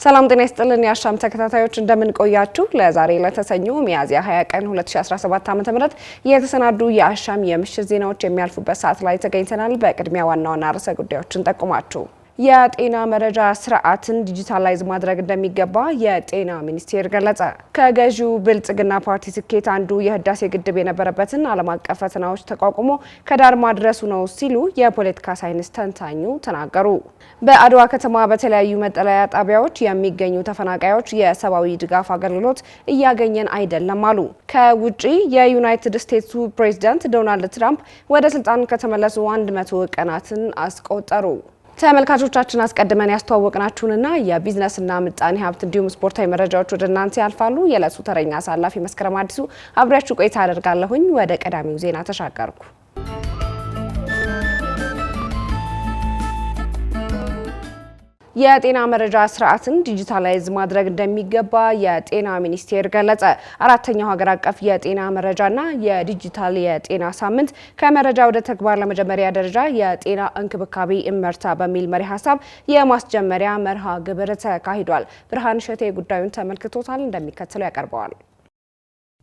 ሰላም ጤና ይስጥልን የአሻም ተከታታዮች እንደምን ቆያችሁ። ለዛሬ ለተሰኞ ሚያዝያ 20 ቀን 2017 ዓ.ም የተሰናዱ የአሻም የምሽት ዜናዎች የሚያልፉበት ሰዓት ላይ ተገኝተናል። በቅድሚያ ዋና ዋና ርዕሰ ጉዳዮችን ጠቁማችሁ የጤና መረጃ ስርዓትን ዲጂታላይዝ ማድረግ እንደሚገባ የጤና ሚኒስቴር ገለጸ። ከገዢው ብልጽግና ፓርቲ ስኬት አንዱ የህዳሴ ግድብ የነበረበትን ዓለም አቀፍ ፈተናዎች ተቋቁሞ ከዳር ማድረሱ ነው ሲሉ የፖለቲካ ሳይንስ ተንታኙ ተናገሩ። በአድዋ ከተማ በተለያዩ መጠለያ ጣቢያዎች የሚገኙ ተፈናቃዮች የሰብአዊ ድጋፍ አገልግሎት እያገኘን አይደለም አሉ። ከውጪ የዩናይትድ ስቴትሱ ፕሬዝዳንት ዶናልድ ትራምፕ ወደ ስልጣን ከተመለሱ 100 ቀናትን አስቆጠሩ። ተመልካቾቻችን አስቀድመን ያስተዋወቅናችሁንና የቢዝነስና ምጣኔ ሀብት እንዲሁም ስፖርታዊ መረጃዎች ወደ እናንተ ያልፋሉ። የዕለቱ ተረኛ አሳላፊ መስከረም አዲሱ አብሬያችሁ ቆይታ አደርጋለሁኝ። ወደ ቀዳሚው ዜና ተሻገርኩ። የጤና መረጃ ስርዓትን ዲጂታላይዝ ማድረግ እንደሚገባ የጤና ሚኒስቴር ገለጸ። አራተኛው ሀገር አቀፍ የጤና መረጃና የዲጂታል የጤና ሳምንት ከመረጃ ወደ ተግባር ለመጀመሪያ ደረጃ የጤና እንክብካቤ እመርታ በሚል መሪ ሀሳብ የማስጀመሪያ መርሃ ግብር ተካሂዷል። ብርሃን ሸቴ ጉዳዩን ተመልክቶታል፣ እንደሚከተለው ያቀርበዋል።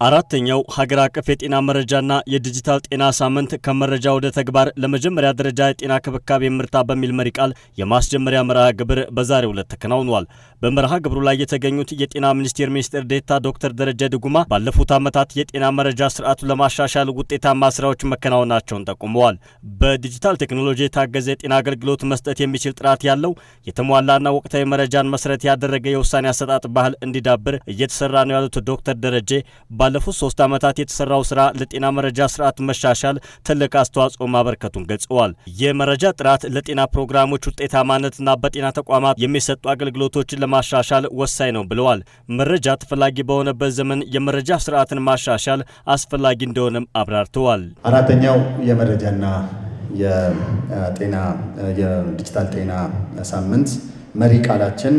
አራተኛው ሀገር አቀፍ የጤና መረጃና የዲጂታል ጤና ሳምንት ከመረጃ ወደ ተግባር ለመጀመሪያ ደረጃ የጤና ክብካቤ ምርታ በሚል መሪ ቃል የማስጀመሪያ መርሃ ግብር በዛሬው ዕለት ተከናውኗል። በመርሃ ግብሩ ላይ የተገኙት የጤና ሚኒስቴር ሚኒስትር ዴኤታ ዶክተር ደረጀ ድጉማ ባለፉት ዓመታት የጤና መረጃ ስርዓቱን ለማሻሻል ውጤታማ ስራዎች መከናወናቸውን ጠቁመዋል። በዲጂታል ቴክኖሎጂ የታገዘ የጤና አገልግሎት መስጠት የሚችል ጥራት ያለው የተሟላና ወቅታዊ መረጃን መሰረት ያደረገ የውሳኔ አሰጣጥ ባህል እንዲዳብር እየተሰራ ነው ያሉት ዶክተር ደረጀ ባለፉት 3 ዓመታት የተሰራው ስራ ለጤና መረጃ ስርዓት መሻሻል ትልቅ አስተዋጽኦ ማበርከቱን ገልጸዋል። የመረጃ ጥራት ለጤና ፕሮግራሞች ውጤታማነትና በጤና ተቋማት የሚሰጡ አገልግሎቶችን ለማሻሻል ወሳኝ ነው ብለዋል። መረጃ ተፈላጊ በሆነበት ዘመን የመረጃ ስርዓትን ማሻሻል አስፈላጊ እንደሆነም አብራርተዋል። አራተኛው የመረጃና የጤና የዲጂታል ጤና ሳምንት መሪ ቃላችን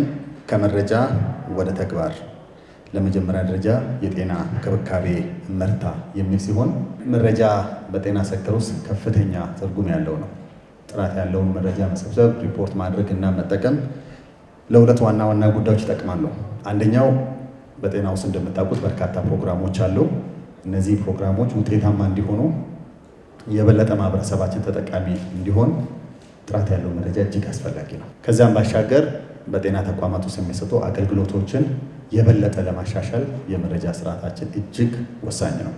ከመረጃ ወደ ተግባር ለመጀመሪያ ደረጃ የጤና ክብካቤ እመርታ የሚል ሲሆን መረጃ በጤና ሴክተር ውስጥ ከፍተኛ ትርጉም ያለው ነው። ጥራት ያለውን መረጃ መሰብሰብ፣ ሪፖርት ማድረግ እና መጠቀም ለሁለት ዋና ዋና ጉዳዮች ይጠቅማሉ። አንደኛው በጤና ውስጥ እንደምታውቁት በርካታ ፕሮግራሞች አሉ። እነዚህ ፕሮግራሞች ውጤታማ እንዲሆኑ የበለጠ ማህበረሰባችን ተጠቃሚ እንዲሆን ጥራት ያለው መረጃ እጅግ አስፈላጊ ነው። ከዚያም ባሻገር በጤና ተቋማት ውስጥ የሚሰጡ አገልግሎቶችን የበለጠ ለማሻሻል የመረጃ ስርዓታችን እጅግ ወሳኝ ነው።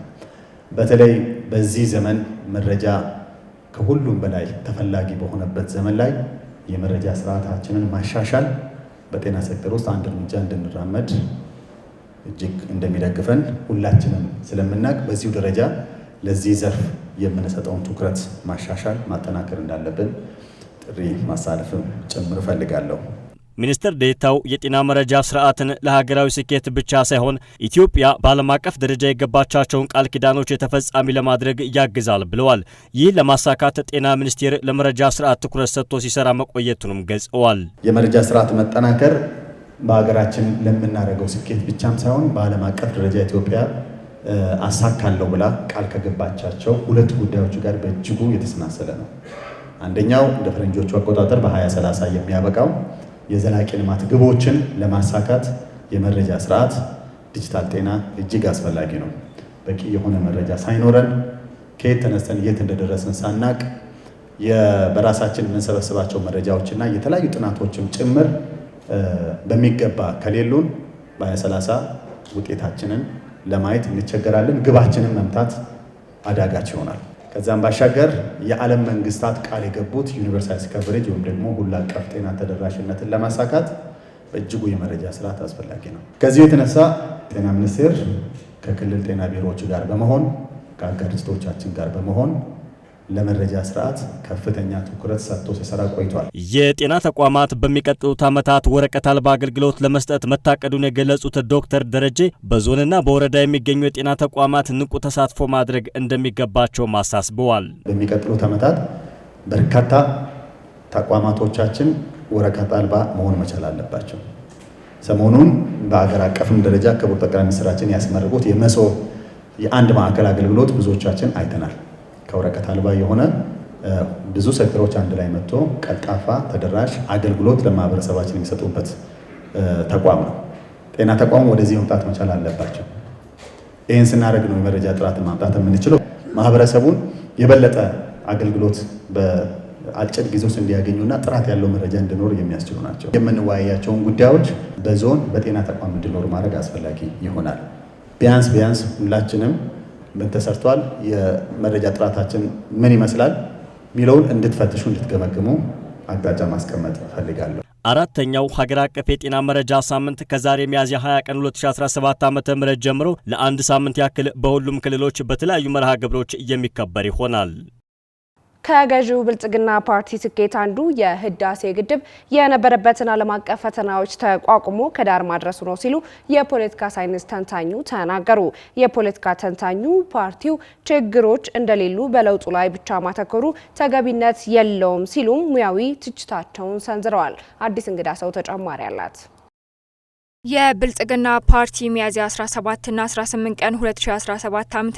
በተለይ በዚህ ዘመን መረጃ ከሁሉም በላይ ተፈላጊ በሆነበት ዘመን ላይ የመረጃ ስርዓታችንን ማሻሻል በጤና ሴክተር ውስጥ አንድ እርምጃ እንድንራመድ እጅግ እንደሚደግፈን ሁላችንም ስለምናውቅ በዚሁ ደረጃ ለዚህ ዘርፍ የምንሰጠውን ትኩረት ማሻሻል ማጠናከር እንዳለብን ጥሪ ማሳለፍም ጭምር እፈልጋለሁ። ሚኒስትር ዴኤታው የጤና መረጃ ስርዓትን ለሀገራዊ ስኬት ብቻ ሳይሆን ኢትዮጵያ በዓለም አቀፍ ደረጃ የገባቻቸውን ቃል ኪዳኖች ተፈጻሚ ለማድረግ ያግዛል ብለዋል። ይህ ለማሳካት ጤና ሚኒስቴር ለመረጃ ስርዓት ትኩረት ሰጥቶ ሲሰራ መቆየቱንም ገልጸዋል። የመረጃ ስርዓት መጠናከር በሀገራችን ለምናደርገው ስኬት ብቻም ሳይሆን በዓለም አቀፍ ደረጃ ኢትዮጵያ አሳካለሁ ብላ ቃል ከገባቻቸው ሁለት ጉዳዮች ጋር በእጅጉ የተሰናሰለ ነው። አንደኛው እንደ ፈረንጆቹ አቆጣጠር በ2030 የሚያበቃው የዘላቂ ልማት ግቦችን ለማሳካት የመረጃ ስርዓት ዲጂታል ጤና እጅግ አስፈላጊ ነው። በቂ የሆነ መረጃ ሳይኖረን ከየት ተነስተን የት እንደደረስን ሳናቅ በራሳችን የምንሰበስባቸው መረጃዎችና የተለያዩ ጥናቶችም ጭምር በሚገባ ከሌሉን በ2030 ውጤታችንን ለማየት እንቸገራለን። ግባችንን መምታት አዳጋች ይሆናል። ከዛም ባሻገር የዓለም መንግስታት ቃል የገቡት ዩኒቨርሳል ከቨሬጅ ወይም ደግሞ ሁሉ አቀፍ ጤና ተደራሽነትን ለማሳካት በእጅጉ የመረጃ ስርዓት አስፈላጊ ነው። ከዚህ የተነሳ ጤና ሚኒስቴር ከክልል ጤና ቢሮዎች ጋር በመሆን ከአጋር ድርጅቶቻችን ጋር በመሆን ለመረጃ ስርዓት ከፍተኛ ትኩረት ሰጥቶ ሲሰራ ቆይቷል። የጤና ተቋማት በሚቀጥሉት ዓመታት ወረቀት አልባ አገልግሎት ለመስጠት መታቀዱን የገለጹት ዶክተር ደረጀ በዞንና በወረዳ የሚገኙ የጤና ተቋማት ንቁ ተሳትፎ ማድረግ እንደሚገባቸው አሳስበዋል። በሚቀጥሉት ዓመታት በርካታ ተቋማቶቻችን ወረቀት አልባ መሆን መቻል አለባቸው። ሰሞኑን በአገር አቀፍም ደረጃ ክቡር ጠቅላይ ሚኒስትራችን ያስመረቁት የመሶብ የአንድ ማዕከል አገልግሎት ብዙዎቻችን አይተናል። ከወረቀት አልባ የሆነ ብዙ ሴክተሮች አንድ ላይ መጥቶ ቀልጣፋ ተደራሽ አገልግሎት ለማህበረሰባችን የሚሰጡበት ተቋም ነው። ጤና ተቋም ወደዚህ መምጣት መቻል አለባቸው። ይህን ስናደርግ ነው የመረጃ ጥራትን ማምጣት የምንችለው። ማህበረሰቡን የበለጠ አገልግሎት በአጭር ጊዜ ውስጥ እንዲያገኙና ጥራት ያለው መረጃ እንዲኖር የሚያስችሉ ናቸው። የምንወያያቸውን ጉዳዮች በዞን በጤና ተቋም እንዲኖር ማድረግ አስፈላጊ ይሆናል። ቢያንስ ሁላችንም ምን ተሰርቷል፣ የመረጃ ጥራታችን ምን ይመስላል ሚለውን እንድትፈትሹ እንድትገመግሙ አቅጣጫ ማስቀመጥ እፈልጋለሁ። አራተኛው ሀገር አቀፍ የጤና መረጃ ሳምንት ከዛሬ ሚያዝያ 20 ቀን 2017 ዓ.ም ጀምሮ ለአንድ ሳምንት ያክል በሁሉም ክልሎች በተለያዩ መርሃ ግብሮች የሚከበር ይሆናል። ከገዢው ብልጽግና ፓርቲ ስኬት አንዱ የህዳሴ ግድብ የነበረበትን ዓለም አቀፍ ፈተናዎች ተቋቁሞ ከዳር ማድረሱ ነው ሲሉ የፖለቲካ ሳይንስ ተንታኙ ተናገሩ። የፖለቲካ ተንታኙ ፓርቲው ችግሮች እንደሌሉ በለውጡ ላይ ብቻ ማተኮሩ ተገቢነት የለውም ሲሉም ሙያዊ ትችታቸውን ሰንዝረዋል። አዲስ እንግዳ ሰው ተጨማሪ አላት። የብልጽግና ፓርቲ ሚያዝያ 17 እና 18 ቀን 2017 ዓ.ም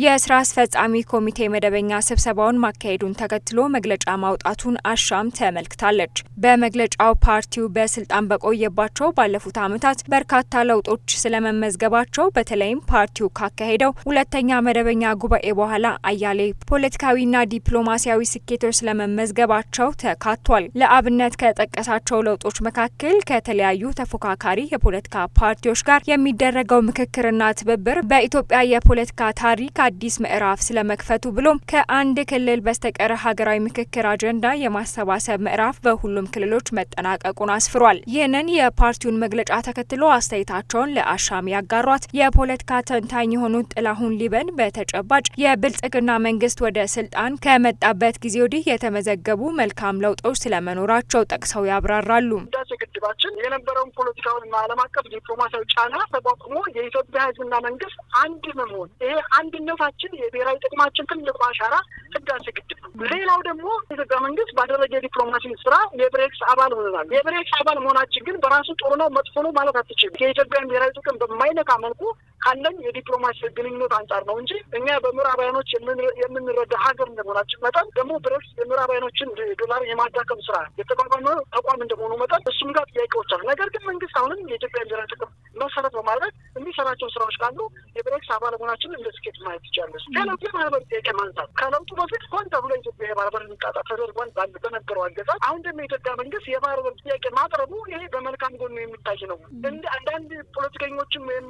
የስራ አስፈጻሚ ኮሚቴ መደበኛ ስብሰባውን ማካሄዱን ተከትሎ መግለጫ ማውጣቱን አሻም ተመልክታለች። በመግለጫው ፓርቲው በስልጣን በቆየባቸው ባለፉት ዓመታት በርካታ ለውጦች ስለመመዝገባቸው በተለይም ፓርቲው ካካሄደው ሁለተኛ መደበኛ ጉባኤ በኋላ አያሌ ፖለቲካዊና ዲፕሎማሲያዊ ስኬቶች ስለመመዝገባቸው ተካቷል። ለአብነት ከጠቀሳቸው ለውጦች መካከል ከተለያዩ ተፎካካሪ የፖለቲካ ፓርቲዎች ጋር የሚደረገው ምክክርና ትብብር በኢትዮጵያ የፖለቲካ ታሪክ አዲስ ምዕራፍ ስለመክፈቱ ብሎም ከአንድ ክልል በስተቀር ሀገራዊ ምክክር አጀንዳ የማሰባሰብ ምዕራፍ በሁሉም ክልሎች መጠናቀቁን አስፍሯል። ይህንን የፓርቲውን መግለጫ ተከትሎ አስተያየታቸውን ለአሻም ያጋሯት የፖለቲካ ተንታኝ የሆኑት ጥላሁን ሊበን በተጨባጭ የብልጽግና መንግስት ወደ ስልጣን ከመጣበት ጊዜ ወዲህ የተመዘገቡ መልካም ለውጦች ስለመኖራቸው ጠቅሰው ያብራራሉ። ግድባችን የነበረውን ፖለቲካውንና ዓለም አቀፍ ዲፕሎማሲያዊ ጫና ተቋቁሞ የኢትዮጵያ ሕዝብና መንግስት አንድ መሆን፣ ይሄ አንድነታችን የብሔራዊ ጥቅማችን ትልቁ አሻራ ህዳሴ ግድብ ነው። ሌላው ደግሞ የኢትዮጵያ መንግስት ባደረገ የዲፕሎማሲ ስራ የብሬክስ አባል ሆነናል። የብሬክስ አባል መሆናችን ግን በራሱ ጥሩ ነው መጥፎ ነው ማለት አትችልም። የኢትዮጵያን ብሔራዊ ጥቅም በማይነካ መልኩ ካለን የዲፕሎማሲ ግንኙነት አንጻር ነው እንጂ እኛ በምዕራባውያኖች የምንረዳ ሀገር እንደመሆናችን መጠን ደግሞ ብሬክስ የምዕራባውያኖችን ዶላር የማዳከም ስራ የተቋቋመ ተቋም እንደመሆኑ መጠን እሱም ጋር ጥያቄዎች አሉ። ነገር ግን መንግስት አሁንም የኢትዮጵያ ብሔራዊ ጥቅም መሰረት በማድረግ የሚሰራቸው ስራዎች ካሉ የብሬክስ አባል መሆናችን እንደ ስኬት ማየት ይቻላል። ከለውጡ የማህበር ጥያቄ ማንሳት ከለውጡ በፊት ሆን ተብሎ የኢትዮጵያ የባህር በር እንዲጣጣ ተደርጓል በነበረው አገዛዝ። አሁን ደግሞ የኢትዮጵያ መንግስት የባህር በር ጥያቄ ማቅረቡ ይሄ በመልካም ጎኑ የሚታይ ነው። እንደ አንዳንድ ፖለቲከኞችም ወይም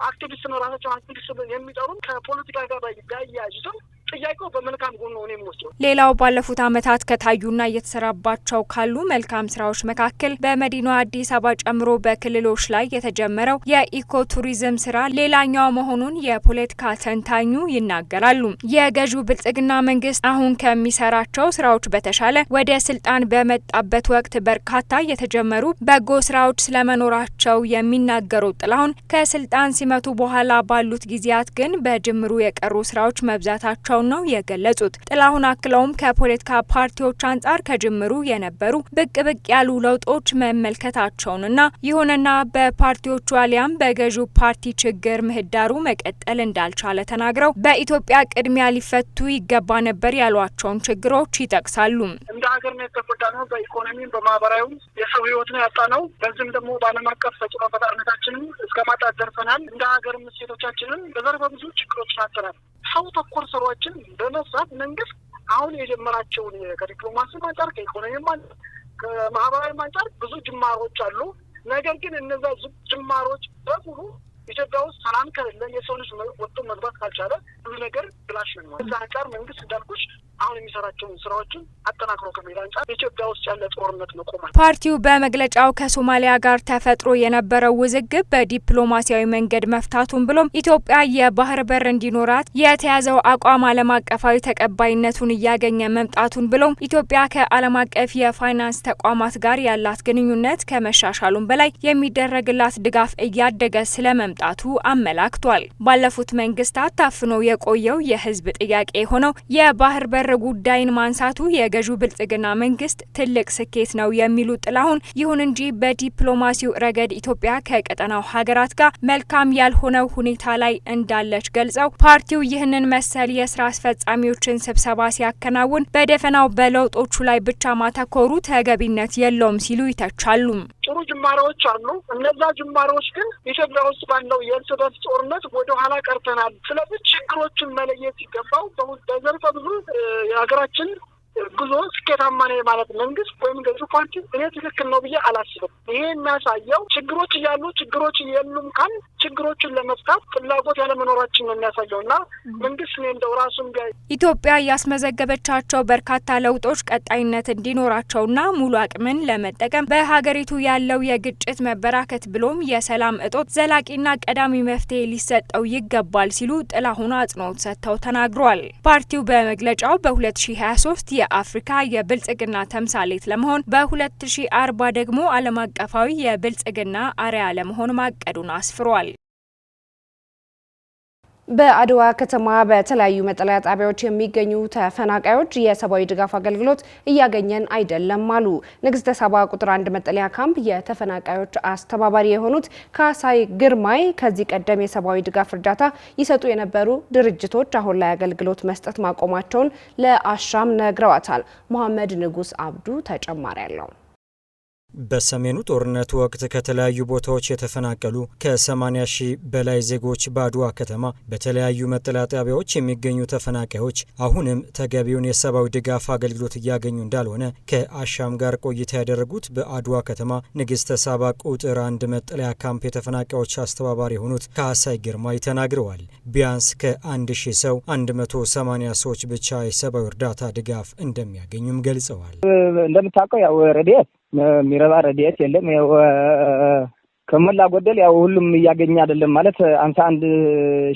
አክቲቪስት ነው ራሳቸውን አክቲቪስት የሚጠሩም ከፖለቲካ ጋር ባያያዙትም ጥያቄው በመልካም ጎኑ ነው የሚወስደው። ሌላው ባለፉት ዓመታት ከታዩና እየተሰራባቸው ካሉ መልካም ስራዎች መካከል በመዲናዋ አዲስ አበባ ጨምሮ በክልሎች ላይ የተጀመረው የኢኮ ቱሪዝም ስራ ሌላኛው መሆኑን የፖለቲካ ተንታኙ ይናገራሉ። የገዢው ብልጽግና መንግስት አሁን ከሚሰራቸው ስራዎች በተሻለ ወደ ስልጣን በመጣበት ወቅት በርካታ የተጀመሩ በጎ ስራዎች ስለመኖራቸው የሚናገሩት ጥላሁን ከስልጣን ሲመቱ በኋላ ባሉት ጊዜያት ግን በጅምሩ የቀሩ ስራዎች መብዛታቸው ነው የገለጹት። ጥላሁን አክለውም ከፖለቲካ ፓርቲዎች አንጻር ከጅምሩ የነበሩ ብቅ ያሉ ለውጦች መመልከታቸውንና ይሁንና በፓርቲዎቹ አሊያም በገዢው ፓርቲ ችግር ምህዳሩ መቀጠል እንዳልቻለ ተናግረው በኢትዮጵያ ቅድሚያ ሊፈቱ ይገባ ነበር ያሏቸውን ችግሮች ይጠቅሳሉ። እንደ ሀገር ነው የተጎዳነው። በኢኮኖሚም በማህበራዊም የሰው ህይወት ነው ያጣነው። በዚህም ደግሞ በዓለም አቀፍ ተጽዕኖ ፈጣሪነታችንም እስከ ማጣት ደርሰናል። እንደ ሀገር እሴቶቻችንን በዘርፈ ብዙ ችግሮች ናተናል። ሰው ተኮር ስራዎችን በመስራት መንግስት አሁን የጀመራቸውን ከዲፕሎማሲ አንጻር ከኢኮኖሚም አንጻር ከማህበራዊ አንጻር ብዙ ጅማሮች አሉ። ነገር ግን እነዛ ጅማሮች በሙሉ ኢትዮጵያ ውስጥ ሰላም ከሌለ የሰው ልጅ ወጥቶ መግባት ካልቻለ ብዙ ነገር ብላሽ ነው። እዛ አንጻር መንግስት እንዳልኩሽ አሁን የሚሰራቸውን ስራዎችን አጠናክሮ ከመሄድ አንጻር ኢትዮጵያ ውስጥ ያለ ጦርነት መቆማል። ፓርቲው በመግለጫው ከሶማሊያ ጋር ተፈጥሮ የነበረው ውዝግብ በዲፕሎማሲያዊ መንገድ መፍታቱን ብሎም ኢትዮጵያ የባህር በር እንዲኖራት የተያዘው አቋም ዓለም አቀፋዊ ተቀባይነቱን እያገኘ መምጣቱን ብሎም ኢትዮጵያ ከዓለም አቀፍ የፋይናንስ ተቋማት ጋር ያላት ግንኙነት ከመሻሻሉም በላይ የሚደረግላት ድጋፍ እያደገ ስለመምጣቱ አመላክቷል። ባለፉት መንግስታት ታፍኖ የቆየው የህዝብ ጥያቄ የሆነው የባህር በር ጉዳይን ማንሳቱ የገዢው ብልጽግና መንግስት ትልቅ ስኬት ነው የሚሉት ጥላሁን፣ ይሁን እንጂ በዲፕሎማሲው ረገድ ኢትዮጵያ ከቀጠናው ሀገራት ጋር መልካም ያልሆነው ሁኔታ ላይ እንዳለች ገልጸው ፓርቲው ይህንን መሰል የስራ አስፈጻሚዎችን ስብሰባ ሲያከናውን በደፈናው በለውጦቹ ላይ ብቻ ማተኮሩ ተገቢነት የለውም ሲሉ ይተቻሉ። ጥሩ ጅማሬዎች አሉ። እነዛ ጅማሬዎች ግን ኢትዮጵያ ውስጥ ባለው የእርስ በርስ ጦርነት ወደ ኋላ ቀርተናል። ስለዚህ ችግሮችን መለየት ሲገባው በዘርፈ ብዙ የሀገራችን ጉዞ ስኬታማ ነው ማለት መንግስት ወይም ገዢ ፓርቲ እኔ ትክክል ነው ብዬ አላስብም። ይሄ የሚያሳየው ችግሮች እያሉ ችግሮች የሉም ካል ችግሮችን ለመፍታት ፍላጎት ያለመኖራችን ነው የሚያሳየውና መንግስት ነው እንደው ራሱን ኢትዮጵያ ያስመዘገበቻቸው በርካታ ለውጦች ቀጣይነት እንዲኖራቸውና ሙሉ አቅምን ለመጠቀም በሀገሪቱ ያለው የግጭት መበራከት ብሎም የሰላም እጦት ዘላቂና ቀዳሚ መፍትሄ ሊሰጠው ይገባል ሲሉ ጥላሁን አጽንኦት ሰጥተው ተናግሯል። ፓርቲው በመግለጫው በ2023 የአፍሪካ የብልጽግና ተምሳሌት ለመሆን በ2040 ደግሞ ዓለም አቀፋዊ የብልጽግና አርአያ ለመሆን ማቀዱን አስፍሯል። በአድዋ ከተማ በተለያዩ መጠለያ ጣቢያዎች የሚገኙ ተፈናቃዮች የሰብአዊ ድጋፍ አገልግሎት እያገኘን አይደለም አሉ። ንግስተ ሳባ ቁጥር 1 መጠለያ ካምፕ የተፈናቃዮች አስተባባሪ የሆኑት ካሳይ ግርማይ ከዚህ ቀደም የሰብአዊ ድጋፍ እርዳታ ይሰጡ የነበሩ ድርጅቶች አሁን ላይ አገልግሎት መስጠት ማቆማቸውን ለአሻም ነግረዋታል። መሐመድ ንጉስ አብዱ ተጨማሪ ያለው በሰሜኑ ጦርነት ወቅት ከተለያዩ ቦታዎች የተፈናቀሉ ከ80 ሺህ በላይ ዜጎች በአድዋ ከተማ በተለያዩ መጠለያ ጣቢያዎች የሚገኙ ተፈናቃዮች አሁንም ተገቢውን የሰብአዊ ድጋፍ አገልግሎት እያገኙ እንዳልሆነ ከአሻም ጋር ቆይታ ያደረጉት በአድዋ ከተማ ንግስተ ሳባ ቁጥር 1 መጠለያ ካምፕ የተፈናቃዮች አስተባባሪ የሆኑት ካሳይ ግርማይ ተናግረዋል። ቢያንስ ከ1000 ሰው 180 ሰዎች ብቻ የሰብአዊ እርዳታ ድጋፍ እንደሚያገኙም ገልጸዋል። እንደምታውቀው ያው ረድኤት ሚረባ ረድኤት የለም። ያው ከመላ ጎደል ያው ሁሉም እያገኘ አይደለም ማለት 51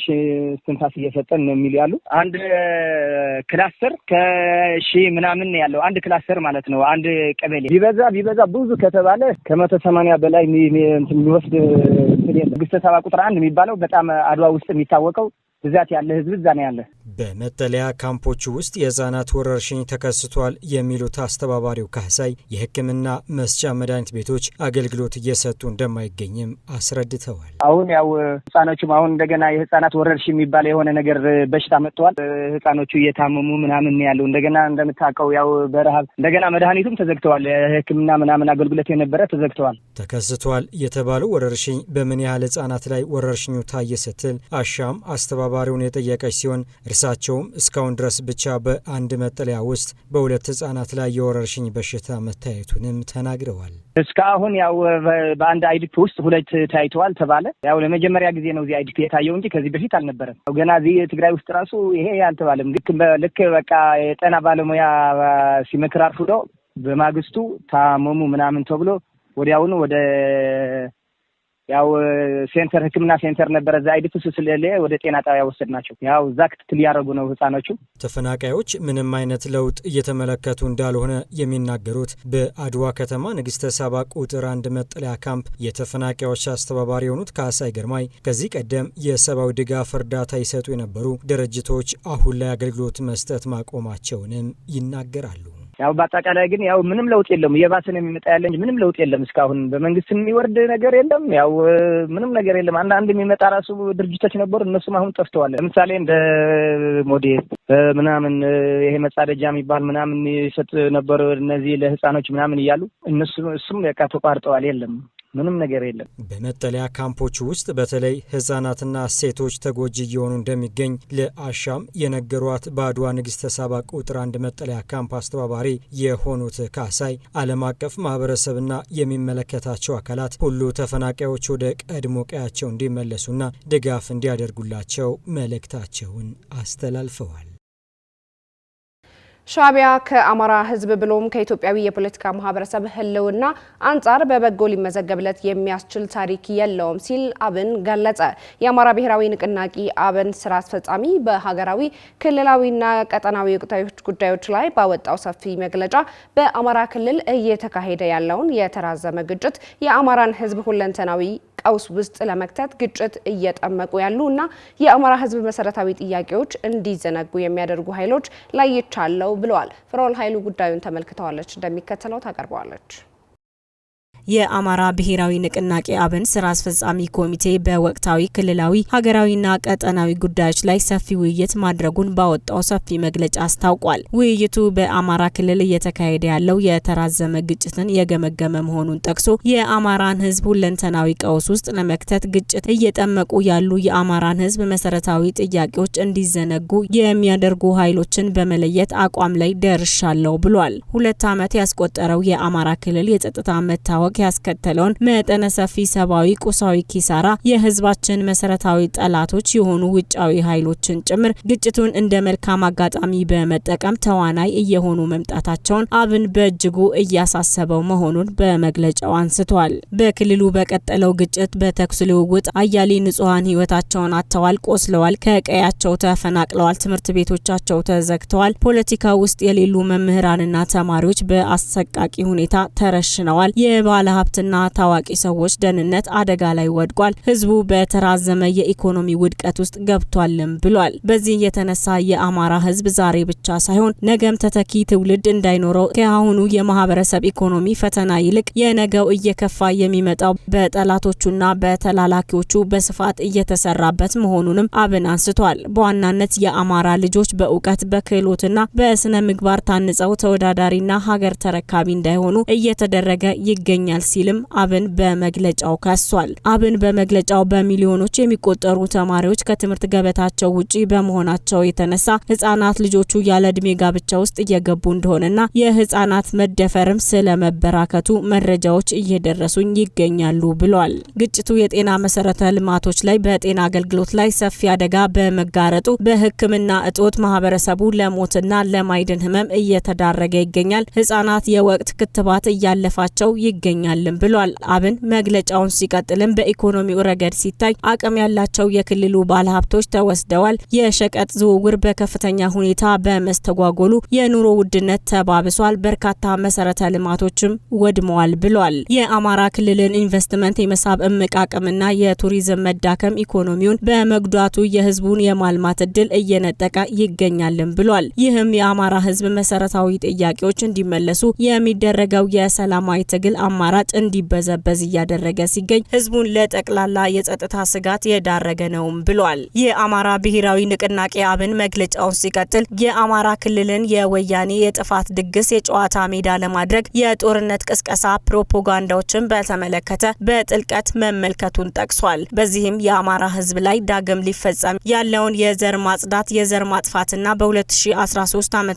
ሺህ ትንፋስ እየሰጠን ነው የሚሉ ያሉ። አንድ ክላስተር ከሺህ ምናምን ያለው አንድ ክላስተር ማለት ነው። አንድ ቀበሌ ቢበዛ ብዙ ከተባለ ከ180 በላይ የሚወስድ ንግስተ ሳባ ቁጥር 1 የሚባለው በጣም አድዋ ውስጥ የሚታወቀው ብዛት ያለ ህዝብ እዛ ነው ያለ። በመጠለያ ካምፖቹ ውስጥ የህፃናት ወረርሽኝ ተከስቷል የሚሉት አስተባባሪው ካሳይ የሕክምና መስጫ መድኃኒት ቤቶች አገልግሎት እየሰጡ እንደማይገኝም አስረድተዋል። አሁን ያው ህፃኖቹም አሁን እንደገና የህፃናት ወረርሽኝ የሚባል የሆነ ነገር በሽታ መጥቷል። ህፃኖቹ እየታመሙ ምናምን ያለው እንደገና እንደምታውቀው ያው በረሃብ እንደገና መድኃኒቱም ተዘግተዋል። የሕክምና ምናምን አገልግሎት የነበረ ተዘግተዋል። ተከስቷል የተባለው ወረርሽኝ በምን ያህል ህፃናት ላይ ወረርሽኙ ታየ ስትል አሻም አስተባባሪውን የጠየቀች ሲሆን እርሳቸውም እስካሁን ድረስ ብቻ በአንድ መጠለያ ውስጥ በሁለት ህጻናት ላይ የወረርሽኝ በሽታ መታየቱንም ተናግረዋል። እስካሁን ያው በአንድ አይዲፒ ውስጥ 2 ታይተዋል ተባለ። ያው ለመጀመሪያ ጊዜ ነው እዚህ አይዲፒ የታየው እንጂ ከዚህ በፊት አልነበረም። ገና እዚህ ትግራይ ውስጥ ራሱ ይሄ አልተባለም። ልክ በቃ የጤና ባለሙያ ሲመክር አርፍዶ በማግስቱ ታመሙ ምናምን ተብሎ ወዲያውኑ ወደ ያው ሴንተር ህክምና ሴንተር ነበር እዛ አይዲፒ ስለሌለ ወደ ጤና ጣቢያ ወሰድናቸው። ያው እዛ ክትትል ያደረጉ ነው ህፃኖቹ። ተፈናቃዮች ምንም አይነት ለውጥ እየተመለከቱ እንዳልሆነ የሚናገሩት በአድዋ ከተማ ንግስተ ሳባ ቁጥር 1 መጠለያ ካምፕ የተፈናቃዮች አስተባባሪ የሆኑት ካሳይ ግርማይ ከዚህ ቀደም የሰብአዊ ድጋፍ እርዳታ ይሰጡ የነበሩ ድርጅቶች አሁን ላይ አገልግሎት መስጠት ማቆማቸውንም ይናገራሉ። ያው በአጠቃላይ ግን ያው ምንም ለውጥ የለም። እየባሰ ነው የሚመጣ ያለ እንጂ ምንም ለውጥ የለም። እስካሁን በመንግስት የሚወርድ ነገር የለም። ያው ምንም ነገር የለም። አንዳንድ የሚመጣ ራሱ ድርጅቶች ነበሩ፣ እነሱም አሁን ጠፍተዋል። ለምሳሌ እንደ ሞዴል ምናምን ይሄ መጻደጃ የሚባል ምናምን ይሰጥ ነበር እነዚህ ለህፃኖች ምናምን እያሉ እሱም በቃ ተቋርጠዋል። የለም ምንም ነገር የለም። በመጠለያ ካምፖች ውስጥ በተለይ ህጻናትና ሴቶች ተጎጂ እየሆኑ እንደሚገኝ ለአሻም የነገሯት በአድዋ ንግስተ ሳባ ቁጥር 1 መጠለያ ካምፕ አስተባባሪ የሆኑት ካሳይ ዓለም አቀፍ ማህበረሰብና የሚመለከታቸው አካላት ሁሉ ተፈናቃዮች ወደ ቀድሞ ቀያቸው እንዲመለሱና ድጋፍ እንዲያደርጉላቸው መልእክታቸውን አስተላልፈዋል። ሻዕቢያ ከአማራ ህዝብ ብሎም ከኢትዮጵያዊ የፖለቲካ ማህበረሰብ ህልውና አንጻር በበጎ ሊመዘገብለት የሚያስችል ታሪክ የለውም ሲል አብን ገለጸ። የአማራ ብሔራዊ ንቅናቄ አብን ስራ አስፈጻሚ በሀገራዊ ክልላዊና ቀጠናዊ ወቅታዊ ጉዳዮች ላይ ባወጣው ሰፊ መግለጫ በአማራ ክልል እየተካሄደ ያለውን የተራዘመ ግጭት የአማራን ህዝብ ሁለንተናዊ ቀውስ ውስጥ ለመክተት ግጭት እየጠመቁ ያሉ እና የአማራ ህዝብ መሰረታዊ ጥያቄዎች እንዲዘነጉ የሚያደርጉ ኃይሎች ላይ ይቻለው ብለዋል። ፍሮል ኃይሉ ጉዳዩን ተመልክተዋለች፣ እንደሚከተለው ታቀርበዋለች። የአማራ ብሔራዊ ንቅናቄ አብን ስራ አስፈጻሚ ኮሚቴ በወቅታዊ ክልላዊ ሀገራዊና ቀጠናዊ ጉዳዮች ላይ ሰፊ ውይይት ማድረጉን ባወጣው ሰፊ መግለጫ አስታውቋል። ውይይቱ በአማራ ክልል እየተካሄደ ያለው የተራዘመ ግጭትን የገመገመ መሆኑን ጠቅሶ የአማራን ህዝብ ሁለንተናዊ ቀውስ ውስጥ ለመክተት ግጭት እየጠመቁ ያሉ የአማራን ህዝብ መሰረታዊ ጥያቄዎች እንዲዘነጉ የሚያደርጉ ኃይሎችን በመለየት አቋም ላይ ደርሻለሁ ብሏል። 2 ዓመት ያስቆጠረው የአማራ ክልል የጸጥታ መታወክ ያስከተለውን መጠነ ሰፊ ሰብአዊ ቁሳዊ ኪሳራ የህዝባችን መሰረታዊ ጠላቶች የሆኑ ውጫዊ ኃይሎችን ጭምር ግጭቱን እንደ መልካም አጋጣሚ በመጠቀም ተዋናይ እየሆኑ መምጣታቸውን አብን በእጅጉ እያሳሰበው መሆኑን በመግለጫው አንስቷል። በክልሉ በቀጠለው ግጭት በተኩስ ልውውጥ አያሌ ንጹሃን ህይወታቸውን አጥተዋል፣ ቆስለዋል፣ ከቀያቸው ተፈናቅለዋል፣ ትምህርት ቤቶቻቸው ተዘግተዋል። ፖለቲካ ውስጥ የሌሉ መምህራንና ተማሪዎች በአሰቃቂ ሁኔታ ተረሽነዋል። የባለ ሀብትና ታዋቂ ሰዎች ደህንነት አደጋ ላይ ወድቋል። ህዝቡ በተራዘመ የኢኮኖሚ ውድቀት ውስጥ ገብቷልም ብሏል። በዚህ የተነሳ የአማራ ህዝብ ዛሬ ብቻ ሳይሆን ነገም ተተኪ ትውልድ እንዳይኖረው ከአሁኑ የማህበረሰብ ኢኮኖሚ ፈተና ይልቅ የነገው እየከፋ የሚመጣው በጠላቶቹና በተላላኪዎቹ በስፋት እየተሰራበት መሆኑንም አብን አንስቷል። በዋናነት የአማራ ልጆች በእውቀት በክህሎትና በስነ ምግባር ታንጸው ተወዳዳሪና ሀገር ተረካቢ እንዳይሆኑ እየተደረገ ይገኛል ሲልም አብን በመግለጫው ከሷል። አብን በመግለጫው በሚሊዮኖች የሚቆጠሩ ተማሪዎች ከትምህርት ገበታቸው ውጪ በመሆናቸው የተነሳ ህጻናት ልጆቹ ያለ እድሜ ጋብቻ ውስጥ እየገቡ እንደሆነና የህጻናት መደፈርም ስለመበራከቱ መረጃዎች እየደረሱኝ ይገኛሉ ብሏል። ግጭቱ የጤና መሰረተ ልማቶች ላይ በጤና አገልግሎት ላይ ሰፊ አደጋ በመጋረጡ በህክምና እጦት ማህበረሰቡ ለሞትና ለማይድን ህመም እየተዳረገ ይገኛል። ህጻናት የወቅት ክትባት እያለፋቸው ይገኛልም ብሏል። አብን መግለጫውን ሲቀጥልም በኢኮኖሚው ረገድ ሲታይ አቅም ያላቸው የክልሉ ባለሀብቶች ተወስደዋል። የሸቀጥ ዝውውር በከፍተኛ ሁኔታ በመስተጓጎሉ የኑሮ ውድነት ተባብሷል። በርካታ መሰረተ ልማቶችም ወድመዋል ብሏል። የአማራ ክልልን ኢንቨስትመንት የመሳብ እምቅ አቅምና የቱሪዝም መዳከም ኢኮኖሚውን በመጉዳቱ የህዝቡን የማልማት እድል እየነጠቀ ይገኛልም ብሏል። ይህም የአማራ ህዝብ መሰረታዊ ጥያቄዎች እንዲመለሱ የሚደረገው የሰላማዊ ትግል አማራጭ እንዲበዘበዝ እያደረገ ሲገኝ ህዝቡን ለጠቅላላ የጸጥታ ስጋት የዳረገ ነውም ብሏል። የአማራ ብሔራዊ ንቅናቄ አብን መግለጫውን ሲቀጥል የአማራ ክልልን የወያኔ የጥፋት ድግስ የጨዋታ ሜዳ ለማድረግ የጦርነት ቅስቀሳ ፕሮፓጋንዳዎችን በተመለከተ በጥልቀት መመልከቱን ጠቅሷል። በዚህም የአማራ ህዝብ ላይ ዳግም ሊፈጸም ያለውን የዘር ማጽዳት የዘር ማጥፋትና በ2013 ዓ.ም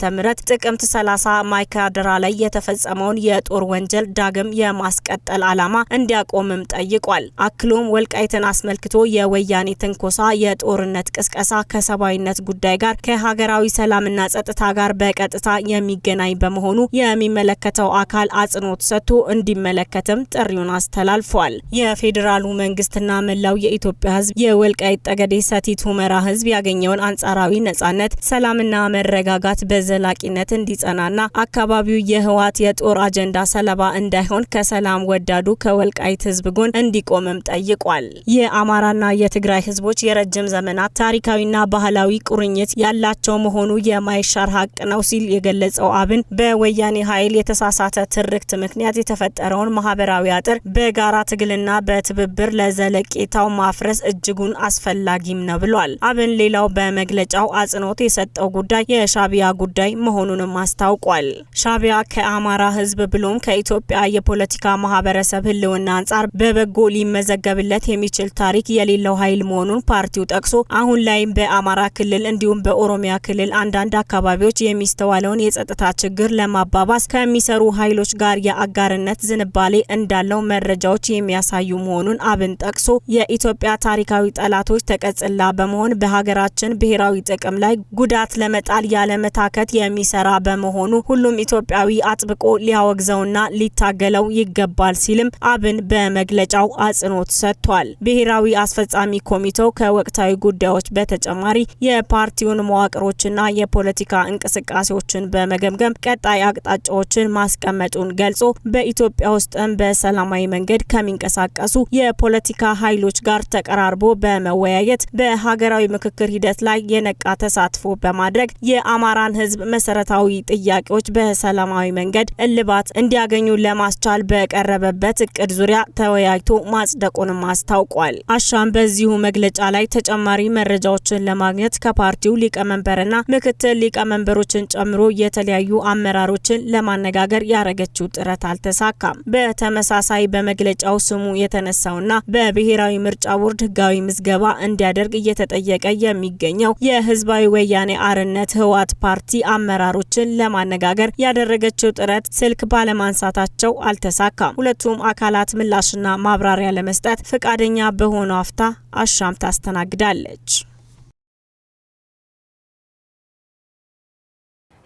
ጥቅምት 30 ማይካድራ ላይ የተፈጸመውን የጦር ወንጀል ዳግም የማስቀጠል ዓላማ እንዲያቆምም ጠይቋል። አክሎም ወልቃይትን አስመልክቶ የወያኔ ትንኮሳ የጦርነት ቅስቀሳ ከሰብአዊነት ጉዳይ ጋር ከሀገራዊ ሰላምና ጸጥታ ጋር በቀጥታ የሚገናኝ በመሆኑ የሚመለከተው አካል አጽንኦት ሰጥቶ እንዲመለከትም ጥሪውን አስተላልፏል። የፌዴራሉ መንግስትና መላው የኢትዮጵያ ህዝብ የወልቃይት ጠገዴ ሰቲት ሁመራ ህዝብ ያገኘውን አንጻራዊ ነጻነት፣ ሰላምና መረጋጋት በዘላቂነት እንዲጸናና አካባቢው የህወሓት የጦር አጀንዳ ሰለባ እንዳይሆን ከሰላም ወዳዱ ከወልቃይት ህዝብ ጎን እንዲቆምም ጠይቋል። የአማራና የትግራይ ህዝቦች የረጅም ዘመናት ታሪካዊና ባህላዊ ቁርኝት ያላቸው መሆኑ የማይሻር ሀቅ ነው ሲል የገለጸው አብን በወያኔ ኃይል የተሳሳተ ትርክት ምክንያት የተፈጠረውን ማህበራዊ አጥር በጋራ ትግልና በትብብር ለዘለቄታው ማፍረስ እጅጉን አስፈላጊም ነው ብሏል። አብን ሌላው በመግለጫው አጽንኦት የሰጠው ጉዳይ የሻቢያ ጉዳይ መሆኑንም አስታውቋል። ሻቢያ ከአማራ ህዝብ ብሎም ከኢትዮጵያ የፖለቲካ ማህበረሰብ ህልውና አንጻር በበጎ ሊመዘገብለት የሚችል ታሪክ የሌለው ኃይል መሆኑን ፓርቲው ጠቅሶ አሁን ላይም በአማራ ክልል እንዲሁም በኦሮሚያ ክልል አንዳንድ አካባቢዎች የሚስተዋለውን የጸጥታ ችግር ለማባባስ ከሚሰሩ ኃይሎች ጋር የአጋርነት ዝንባሌ እንዳለው መረጃዎች የሚያሳዩ መሆኑን አብን ጠቅሶ የኢትዮጵያ ታሪካዊ ጠላቶች ተቀጽላ በመሆን በሀገራችን ብሔራዊ ጥቅም ላይ ጉዳት ለመጣል ያለመታከት የሚሰራ በመሆኑ ሁሉም ኢትዮጵያዊ አጥብቆ ሊያወግዘውና ሊታገለው ይገባል ሲልም አብን በመግለጫው አጽንኦት ሰጥቷል። ብሔራዊ አስፈጻሚ ኮሚቴው ከወቅታዊ ጉዳዮች በተጨማሪ የፓርቲውን መዋቅሮችና የፖለቲካ እንቅስቃሴዎችን በመገምገም ቀጣይ አቅጣጫዎችን ማስቀመጡን ገልጾ በኢትዮጵያ ውስጥም በሰላማዊ መንገድ ከሚንቀሳቀሱ የፖለቲካ ኃይሎች ጋር ተቀራርቦ በመወያየት በሀገራዊ ምክክር ሂደት ላይ የነቃ ተሳትፎ በማድረግ የአማራን ህዝብ መሰረታዊ ጥያቄዎች በሰላማዊ መንገድ እልባት እንዲያገኙ ለማስቻል በቀረበበት እቅድ ዙሪያ ተወያይቶ ማጽደቁንም አስታውቋል። አሻም በዚሁ መግለጫ ላይ ተጨማሪ መረጃዎችን ለማግኘት ከፓርቲው ሊቀመንበርና ምክትል ሊቀመንበሮችን ጨምሮ የተለያዩ አመራሮችን ለማነጋገር ያረገችው ጥረት አልተሳካም። በተመሳሳይ በመግለጫው ስሙ የተነሳውና በብሔራዊ ምርጫ ቦርድ ህጋዊ ምዝገባ እንዲያደርግ እየተጠየቀ የሚገኘው የህዝባዊ ወያኔ አርነት ህወሓት ፓርቲ አመራሮችን ለማነጋገር ያደረገችው ጥረት ስልክ ባለማንሳታቸው አልተሳካም። ሁለቱም አካላት ምላሽና ማብራሪያ ለመስጠት ፈቃደኛ በሆነው አፍታ አሻም ታስተናግዳለች።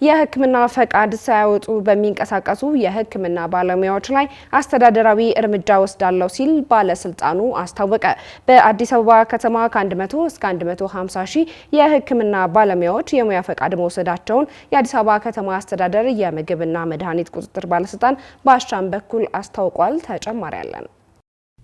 የህክምና ፈቃድ ሳያወጡ በሚንቀሳቀሱ የህክምና ባለሙያዎች ላይ አስተዳደራዊ እርምጃ ወስዳለው ሲል ባለስልጣኑ አስታወቀ። በአዲስ አበባ ከተማ ከ100 እስከ 150 ሺህ የህክምና ባለሙያዎች የሙያ ፈቃድ መውሰዳቸውን የአዲስ አበባ ከተማ አስተዳደር የምግብና መድኃኒት ቁጥጥር ባለስልጣን በአሻም በኩል አስታውቋል። ተጨማሪ ያለን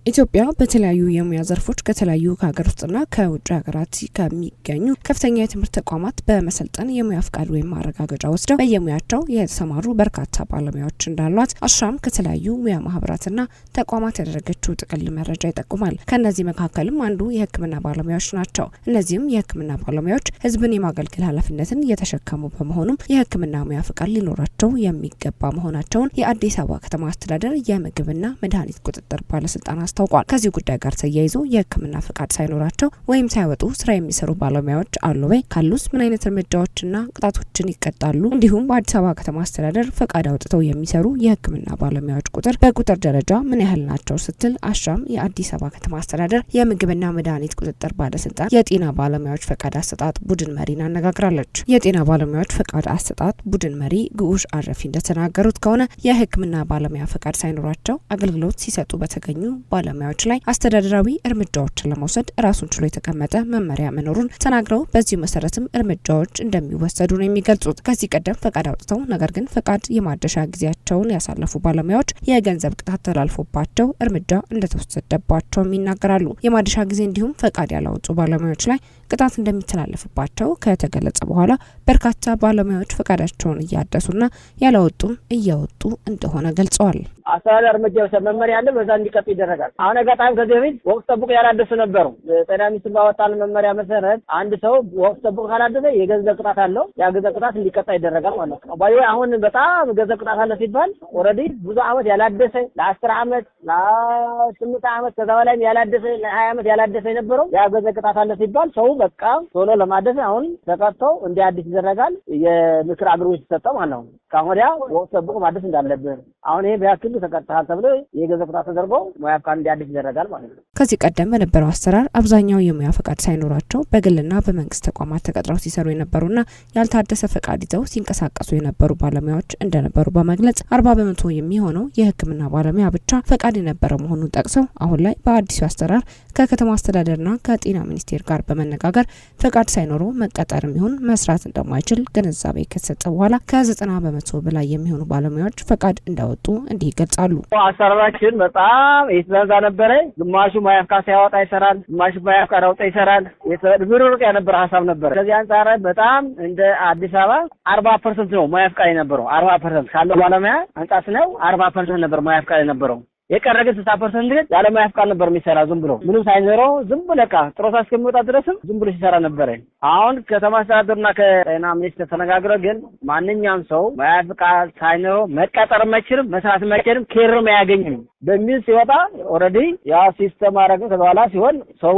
ኢትዮጵያ በተለያዩ የሙያ ዘርፎች ከተለያዩ ከሀገር ውስጥና ከውጭ ሀገራት ከሚገኙ ከፍተኛ የትምህርት ተቋማት በመሰልጠን የሙያ ፍቃድ ወይም ማረጋገጫ ወስደው በየሙያቸው የተሰማሩ በርካታ ባለሙያዎች እንዳሏት አሻም ከተለያዩ ሙያ ማህበራትና ተቋማት ያደረገችው ጥቅል መረጃ ይጠቁማል። ከነዚህ መካከልም አንዱ የህክምና ባለሙያዎች ናቸው። እነዚህም የህክምና ባለሙያዎች ህዝብን የማገልገል ኃላፊነትን የተሸከሙ በመሆኑም የህክምና ሙያ ፍቃድ ሊኖራቸው የሚገባ መሆናቸውን የአዲስ አበባ ከተማ አስተዳደር የምግብና መድኃኒት ቁጥጥር ባለስልጣን አስታውቋል። ከዚህ ጉዳይ ጋር ተያይዞ የህክምና ፍቃድ ሳይኖራቸው ወይም ሳይወጡ ስራ የሚሰሩ ባለሙያዎች አሉ ወይ? ካሉስ ምን አይነት እርምጃዎችና ቅጣቶችን ይቀጣሉ? እንዲሁም በአዲስ አበባ ከተማ አስተዳደር ፍቃድ አውጥተው የሚሰሩ የህክምና ባለሙያዎች ቁጥር በቁጥር ደረጃ ምን ያህል ናቸው ስትል አሻም የአዲስ አበባ ከተማ አስተዳደር የምግብና መድኃኒት ቁጥጥር ባለስልጣን የጤና ባለሙያዎች ፈቃድ አሰጣጥ ቡድን መሪን አነጋግራለች። የጤና ባለሙያዎች ፈቃድ አሰጣጥ ቡድን መሪ ግዑሽ አረፊ እንደተናገሩት ከሆነ የህክምና ባለሙያ ፈቃድ ሳይኖራቸው አገልግሎት ሲሰጡ በተገኙ ባለሙያዎች ላይ አስተዳደራዊ እርምጃዎችን ለመውሰድ ራሱን ችሎ የተቀመጠ መመሪያ መኖሩን ተናግረው በዚሁ መሰረትም እርምጃዎች እንደሚወሰዱ ነው የሚገልጹት። ከዚህ ቀደም ፈቃድ አውጥተው ነገር ግን ፈቃድ የማደሻ ጊዜያቸውን ያሳለፉ ባለሙያዎች የገንዘብ ቅጣት ተላልፎባቸው እርምጃ እንደተወሰደባቸውም ይናገራሉ። የማደሻ ጊዜ እንዲሁም ፈቃድ ያላወጡ ባለሙያዎች ላይ ቅጣት እንደሚተላለፍባቸው ከተገለጸ በኋላ በርካታ ባለሙያዎች ፈቃዳቸውን እያደሱና ያላወጡም እያወጡ እንደሆነ ገልጸዋል። አስተዳደር እርምጃ ወሰደ መመሪያ አለ፣ በዛ እንዲቀጥ ይደረጋል። አሁን አጋጣሚ ከዚህ በፊት ወቅት ጠብቆ ያላደሱ ነበሩ። ጤና ሚኒስቴር ባወጣው መመሪያ መሰረት አንድ ሰው ወቅት ጠብቆ ካላደሰ የገንዘብ ቅጣት አለው። ያ ገንዘብ ቅጣት እንዲቀጣ ይደረጋል ማለት ነው። ባይወይ አሁን በጣም ገንዘብ ቅጣት አለ ሲባል ኦሬዲ ብዙ አመት ያላደሰ ለ10 አመት ለ8 አመት ከዛ በላይ ያላደሰ ለ20 አመት ያላደሰ የነበረው ያ ገንዘብ ቅጣት አለ ሲባል ሰው በቃ ቶሎ ለማደስ አሁን ተቀጥቶ እንዲያድስ ይደረጋል። የምክር አገልግሎት ይሰጣል ማለት ነው። ካሁንያ ወቅት ጠብቆ ማደስ እንዳለበት አሁን ይሄ ቢያክል ተቀጣጣል ተብሎ የገንዘብ ቅጣት ተደርጎ ሙያ ፈቃድ እንዲያድስ ይደረጋል ማለት ነው። ከዚህ ቀደም በነበረው አሰራር አብዛኛው የሙያ ፈቃድ ሳይኖራቸው በግልና በመንግስት ተቋማት ተቀጥረው ሲሰሩ የነበሩና ያልታደሰ ፈቃድ ይዘው ሲንቀሳቀሱ የነበሩ ባለሙያዎች እንደነበሩ በመግለጽ 40% የሚሆነው የህክምና ባለሙያ ብቻ ፈቃድ የነበረ መሆኑን ጠቅሰው አሁን ላይ በአዲሱ አሰራር ከከተማ አስተዳደርና ከጤና ሚኒስቴር ጋር በመነጋገር ፈቃድ ሳይኖረው መቀጠርም ይሁን መስራት እንደማይችል ግንዛቤ ከተሰጠ በኋላ ከ90% በላይ የሚሆኑ ባለሙያዎች ፈቃድ እንዳወጡ እንዲህ ይገልጻሉ። አሰራራችን በጣም የተዛዛ ነበረ። ግማሹ ሙያ ፈቃድ ሳያወጣ ይሰራል፣ ግማሹ ሙያ ፈቃድ አውጣ ይሰራል። የተብሩሩቅ የነበረ ሀሳብ ነበር። ከዚህ አንፃር በጣም እንደ አዲስ አበባ 40% ነው ሙያ ፈቃድ የነበረው። 40% ካለው ባለሙያ አንጻር ነው 40% ነበር ሙያ ፈቃድ የነበረው። የቀረ ግን 60% ግን ያለ ሙያ ፈቃድ ነበር የሚሰራ ዝም ብሎ ምንም ሳይኖረው ዝም ብሎ ለካ ጥሮታ እስከሚወጣ ድረስም ዝም ብሎ ሲሰራ ነበር። አሁን ከተማ አስተዳደርና ከጤና ሚኒስቴር ተነጋግረው ግን ማንኛውም ሰው ሙያ ፈቃድ ሳይኖረው መቀጠር አይችልም፣ መስራት አይችልም፣ ኬርም አያገኝም በሚል ሲወጣ ኦሬዲ ያ ሲስተም አረገ። ከበኋላ ሲሆን ሰው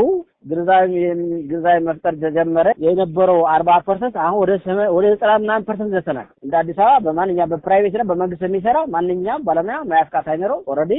ግንዛቤ መፍጠር ተጀመረ። የነበረው 40% አሁን ወደ 90% ደርሰናል። እንደ አዲስ አበባ በማንኛውም በፕራይቬት እና በመንግስት የሚሰራ ማንኛውም ባለሙያ ሙያ ፈቃድ ሳይኖረው ኦሬዲ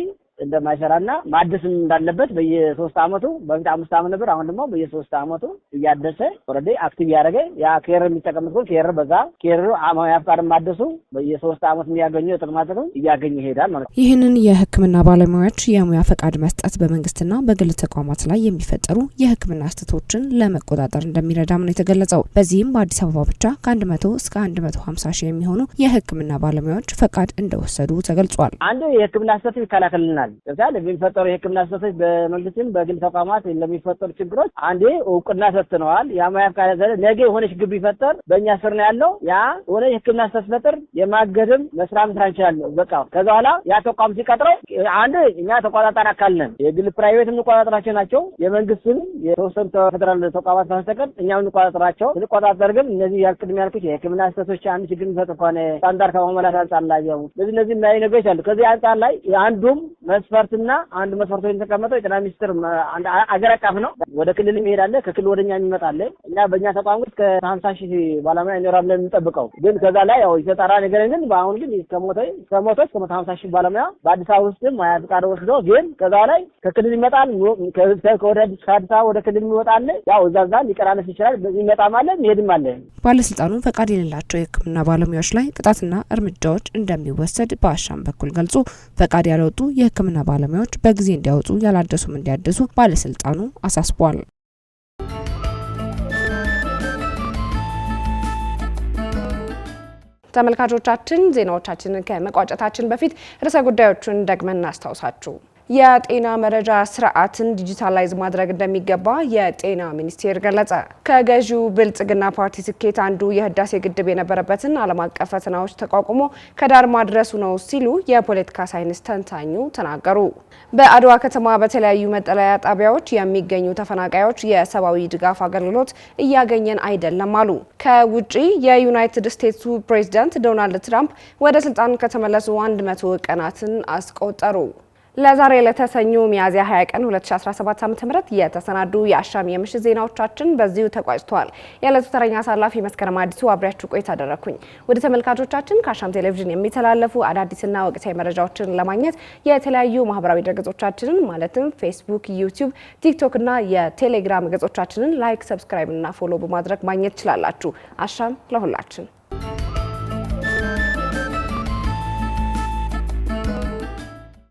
እንደማይሰራና ማደስም እንዳለበት በየ3 አመቱ በፊት 5 አመት ነበር። አሁን ደግሞ በየ3 አመቱ እያደሰ ኦሬዲ አክቲቭ ያደረገ ያ ኬር የሚጠቀምበት ኬር በዛ ኬር ሙያ ፈቃድ ማደሱ በየ3 አመት የሚያገኘው ጥቅማጥቅም እያገኘ ይሄዳል ማለት ነው። ይህንን የህክምና ባለሙያዎች የሙያ ፈቃድ መስጠት በመንግስትና በግል ተቋማት ላይ የሚፈጠሩ የህክምና ስህተቶችን ለመቆጣጠር እንደሚረዳም ነው የተገለጸው። በዚህም በአዲስ አበባ ብቻ ከ100 እስከ 150 ሺህ የሚሆኑ የህክምና ባለሙያዎች ፈቃድ እንደወሰዱ ተገልጿል። አንዱ የህክምና ስህተት ይከላከልናል። አይተናል። ለምሳሌ የሚፈጠሩ የሕክምና ስህተቶች በመንግስትም በግል ተቋማት ለሚፈጠሩ ችግሮች አንዴ እውቅና ሰጥተነዋል። የሙያ ፍቃድ ያዘለ ነገ የሆነ ችግር ቢፈጠር በእኛ ስር ነው ያለው። ያ የሆነ የሕክምና ስህተት ሲፈጠር የማገድም መስራት እንችላለን። በቃ ከዛ በኋላ ያ ተቋም ሲቀጥረው አንድ እኛ ተቋጣጣሪ አካል ነን። የግል ፕራይቬት እንቆጣጠራቸው ናቸው። የመንግስትም የተወሰኑ ፌደራል ተቋማት ማስተቀር እኛም እንቆጣጠራቸው። እንቆጣጠር ግን እነዚህ ያልቅድም ያልኩት የሕክምና ስህተቶች አንድ ችግር የሚፈጥር ከሆነ ስታንዳርድ ከማሟላት አንጻር ላይ ያው እነዚህ ላይ ነገሮች አሉ። ከዚህ አንጻር ላይ አንዱም መስፈርትና አንዱ መስፈርቱ የተቀመጠው የጤና ሚኒስቴር አገር አቀፍ ነው። ወደ ክልል ይሄዳል፣ ከክልል ወደኛ ይመጣል። እኛ በእኛ ተቋም ውስጥ ከ50,000 ባለሙያ ይኖራል ብለን የምንጠብቀው ግን ከዛ ላይ ያው የተጣራ ነገር ግን በአሁን ግን ከ150,000 ባለሙያ በአዲስ አበባ ውስጥም ሙያ ፍቃድ ወስዶ ግን ከዛ ላይ ከክልል ይመጣል። ከወደ አዲስ አበባ ወደ ክልል ይወጣል። ያው እዛዛ ሊቀራነስ ይችላል። ይመጣም አለ ይሄድም አለ። ባለስልጣኑ ፈቃድ የሌላቸው የሕክምና ባለሙያዎች ላይ ቅጣትና እርምጃዎች እንደሚወሰድ በአሻም በኩል ገልጾ ፈቃድ ያልወጡ የሕክምና ባለሙያዎች በጊዜ እንዲያወጡ ያላደሱም እንዲያድሱ ባለስልጣኑ አሳስቧል። ተመልካቾቻችን ዜናዎቻችንን ከመቋጨታችን በፊት ርዕሰ ጉዳዮቹን ደግመን እናስታውሳችሁ። የጤና መረጃ ስርዓትን ዲጂታላይዝ ማድረግ እንደሚገባ የጤና ሚኒስቴር ገለጸ። ከገዢው ብልጽግና ፓርቲ ስኬት አንዱ የህዳሴ ግድብ የነበረበትን ዓለም አቀፍ ፈተናዎች ተቋቁሞ ከዳር ማድረሱ ነው ሲሉ የፖለቲካ ሳይንስ ተንታኙ ተናገሩ። በአድዋ ከተማ በተለያዩ መጠለያ ጣቢያዎች የሚገኙ ተፈናቃዮች የሰብአዊ ድጋፍ አገልግሎት እያገኘን አይደለም አሉ። ከውጪ የዩናይትድ ስቴትሱ ፕሬዝዳንት ዶናልድ ትራምፕ ወደ ስልጣን ከተመለሱ 100 ቀናትን አስቆጠሩ። ለዛሬ ለተሰኙ ሚያዝያ 20 ቀን 2017 ዓ.ም የተሰናዱ የአሻም የምሽት ዜናዎቻችን በዚሁ ተቋጭተዋል። የዕለቱ ተረኛ አሳላፊ መስከረም አዲሱ አብሬያችሁ ቆይታ አደረኩኝ። ወደ ተመልካቾቻችን ከአሻም ቴሌቪዥን የሚተላለፉ አዳዲስና ወቅታዊ መረጃዎችን ለማግኘት የተለያዩ ማህበራዊ ድረገጾቻችንን ማለትም ፌስቡክ፣ ዩቲዩብ፣ ቲክቶክ እና የቴሌግራም ገጾቻችንን ላይክ፣ ሰብስክራይብ እና ፎሎ በማድረግ ማግኘት ትችላላችሁ። አሻም ለሁላችን!